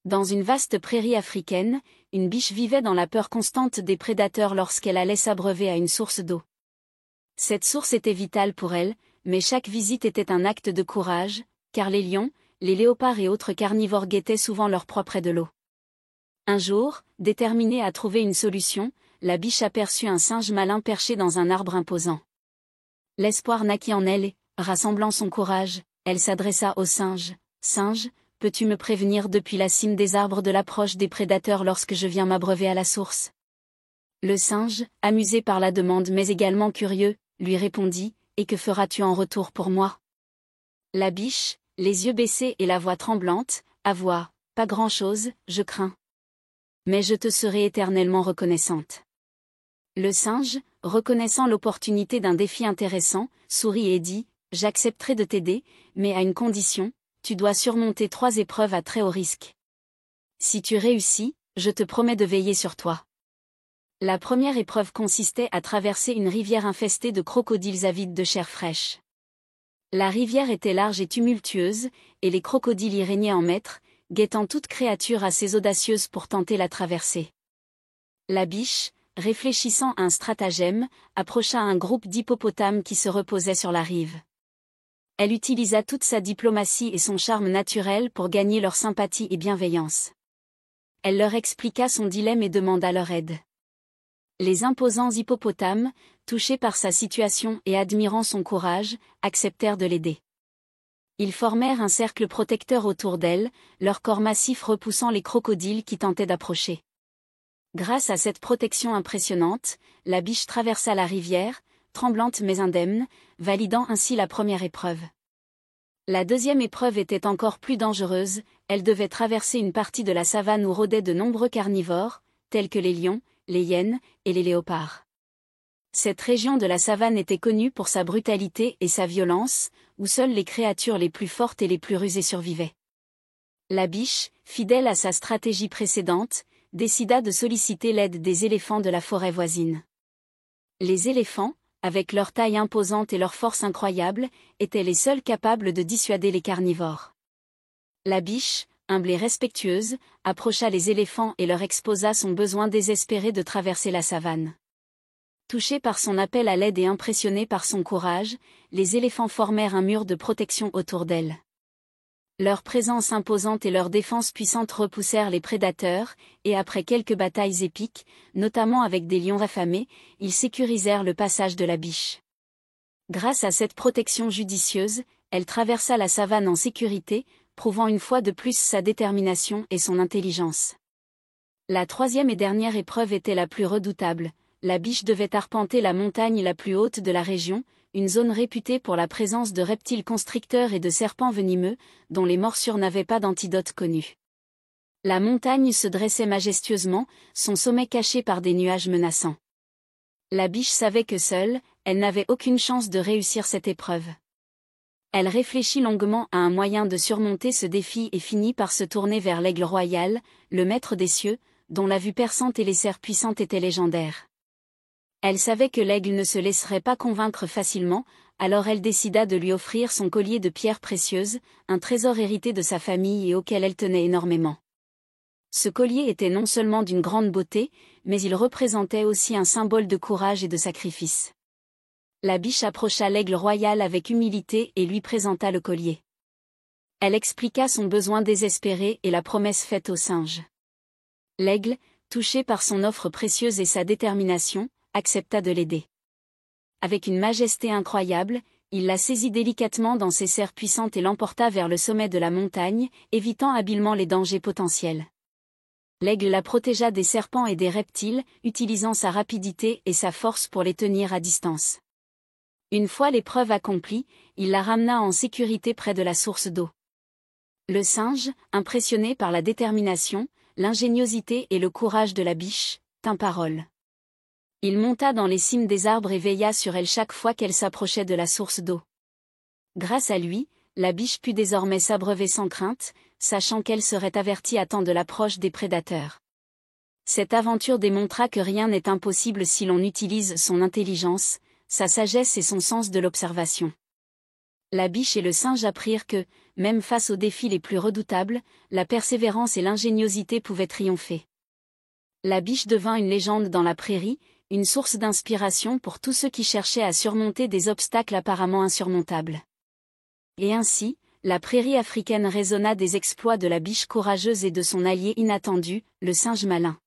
Dans une vaste prairie africaine, une biche vivait dans la peur constante des prédateurs lorsqu'elle allait s'abreuver à une source d'eau. Cette source était vitale pour elle, mais chaque visite était un acte de courage, car les lions, les léopards et autres carnivores guettaient souvent leur proie près de l'eau. Un jour, déterminée à trouver une solution, la biche aperçut un singe malin perché dans un arbre imposant. L'espoir naquit en elle et, rassemblant son courage, elle s'adressa au singe. « Singe, peux-tu me prévenir depuis la cime des arbres de l'approche des prédateurs lorsque je viens m'abreuver à la source ?» Le singe, amusé par la demande mais également curieux, lui répondit « Et que feras-tu en retour pour moi ?» La biche, les yeux baissés et la voix tremblante, avoua « Pas grand-chose, je crains. Mais je te serai éternellement reconnaissante. » Le singe, reconnaissant l'opportunité d'un défi intéressant, sourit et dit « J'accepterai de t'aider, mais à une condition, tu dois surmonter 3 épreuves à très haut risque. Si tu réussis, je te promets de veiller sur toi. » La première épreuve consistait à traverser une rivière infestée de crocodiles avides de chair fraîche. La rivière était large et tumultueuse, et les crocodiles y régnaient en maîtres, guettant toute créature assez audacieuse pour tenter la traversée. La biche, réfléchissant à un stratagème, approcha un groupe d'hippopotames qui se reposaient sur la rive. Elle utilisa toute sa diplomatie et son charme naturel pour gagner leur sympathie et bienveillance. Elle leur expliqua son dilemme et demanda leur aide. Les imposants hippopotames, touchés par sa situation et admirant son courage, acceptèrent de l'aider. Ils formèrent un cercle protecteur autour d'elle, leur corps massif repoussant les crocodiles qui tentaient d'approcher. Grâce à cette protection impressionnante, la biche traversa la rivière, tremblante mais indemne, validant ainsi la première épreuve. La deuxième épreuve était encore plus dangereuse, elle devait traverser une partie de la savane où rôdaient de nombreux carnivores, tels que les lions, les hyènes et les léopards. Cette région de la savane était connue pour sa brutalité et sa violence, où seules les créatures les plus fortes et les plus rusées survivaient. La biche, fidèle à sa stratégie précédente, décida de solliciter l'aide des éléphants de la forêt voisine. Les éléphants, avec leur taille imposante et leur force incroyable, étaient les seuls capables de dissuader les carnivores. La biche, humble et respectueuse, approcha les éléphants et leur exposa son besoin désespéré de traverser la savane. Touchés par son appel à l'aide et impressionnés par son courage, les éléphants formèrent un mur de protection autour d'elle. Leur présence imposante et leur défense puissante repoussèrent les prédateurs, et après quelques batailles épiques, notamment avec des lions affamés, ils sécurisèrent le passage de la biche. Grâce à cette protection judicieuse, elle traversa la savane en sécurité, prouvant une fois de plus sa détermination et son intelligence. La troisième et dernière épreuve était la plus redoutable. La biche devait arpenter la montagne la plus haute de la région, une zone réputée pour la présence de reptiles constricteurs et de serpents venimeux, dont les morsures n'avaient pas d'antidote connu. La montagne se dressait majestueusement, son sommet caché par des nuages menaçants. La biche savait que seule, elle n'avait aucune chance de réussir cette épreuve. Elle réfléchit longuement à un moyen de surmonter ce défi et finit par se tourner vers l'aigle royal, le maître des cieux, dont la vue perçante et les serres puissantes étaient légendaires. Elle savait que l'aigle ne se laisserait pas convaincre facilement, alors elle décida de lui offrir son collier de pierres précieuses, un trésor hérité de sa famille et auquel elle tenait énormément. Ce collier était non seulement d'une grande beauté, mais il représentait aussi un symbole de courage et de sacrifice. La biche approcha l'aigle royal avec humilité et lui présenta le collier. Elle expliqua son besoin désespéré et la promesse faite au singe. L'aigle, touché par son offre précieuse et sa détermination, accepta de l'aider. Avec une majesté incroyable, il la saisit délicatement dans ses serres puissantes et l'emporta vers le sommet de la montagne, évitant habilement les dangers potentiels. L'aigle la protégea des serpents et des reptiles, utilisant sa rapidité et sa force pour les tenir à distance. Une fois l'épreuve accomplie, il la ramena en sécurité près de la source d'eau. Le singe, impressionné par la détermination, l'ingéniosité et le courage de la biche, tint parole. Il monta dans les cimes des arbres et veilla sur elle chaque fois qu'elle s'approchait de la source d'eau. Grâce à lui, la biche put désormais s'abreuver sans crainte, sachant qu'elle serait avertie à temps de l'approche des prédateurs. Cette aventure démontra que rien n'est impossible si l'on utilise son intelligence, sa sagesse et son sens de l'observation. La biche et le singe apprirent que, même face aux défis les plus redoutables, la persévérance et l'ingéniosité pouvaient triompher. La biche devint une légende dans la prairie, une source d'inspiration pour tous ceux qui cherchaient à surmonter des obstacles apparemment insurmontables. Et ainsi, la prairie africaine résonna des exploits de la biche courageuse et de son allié inattendu, le singe malin.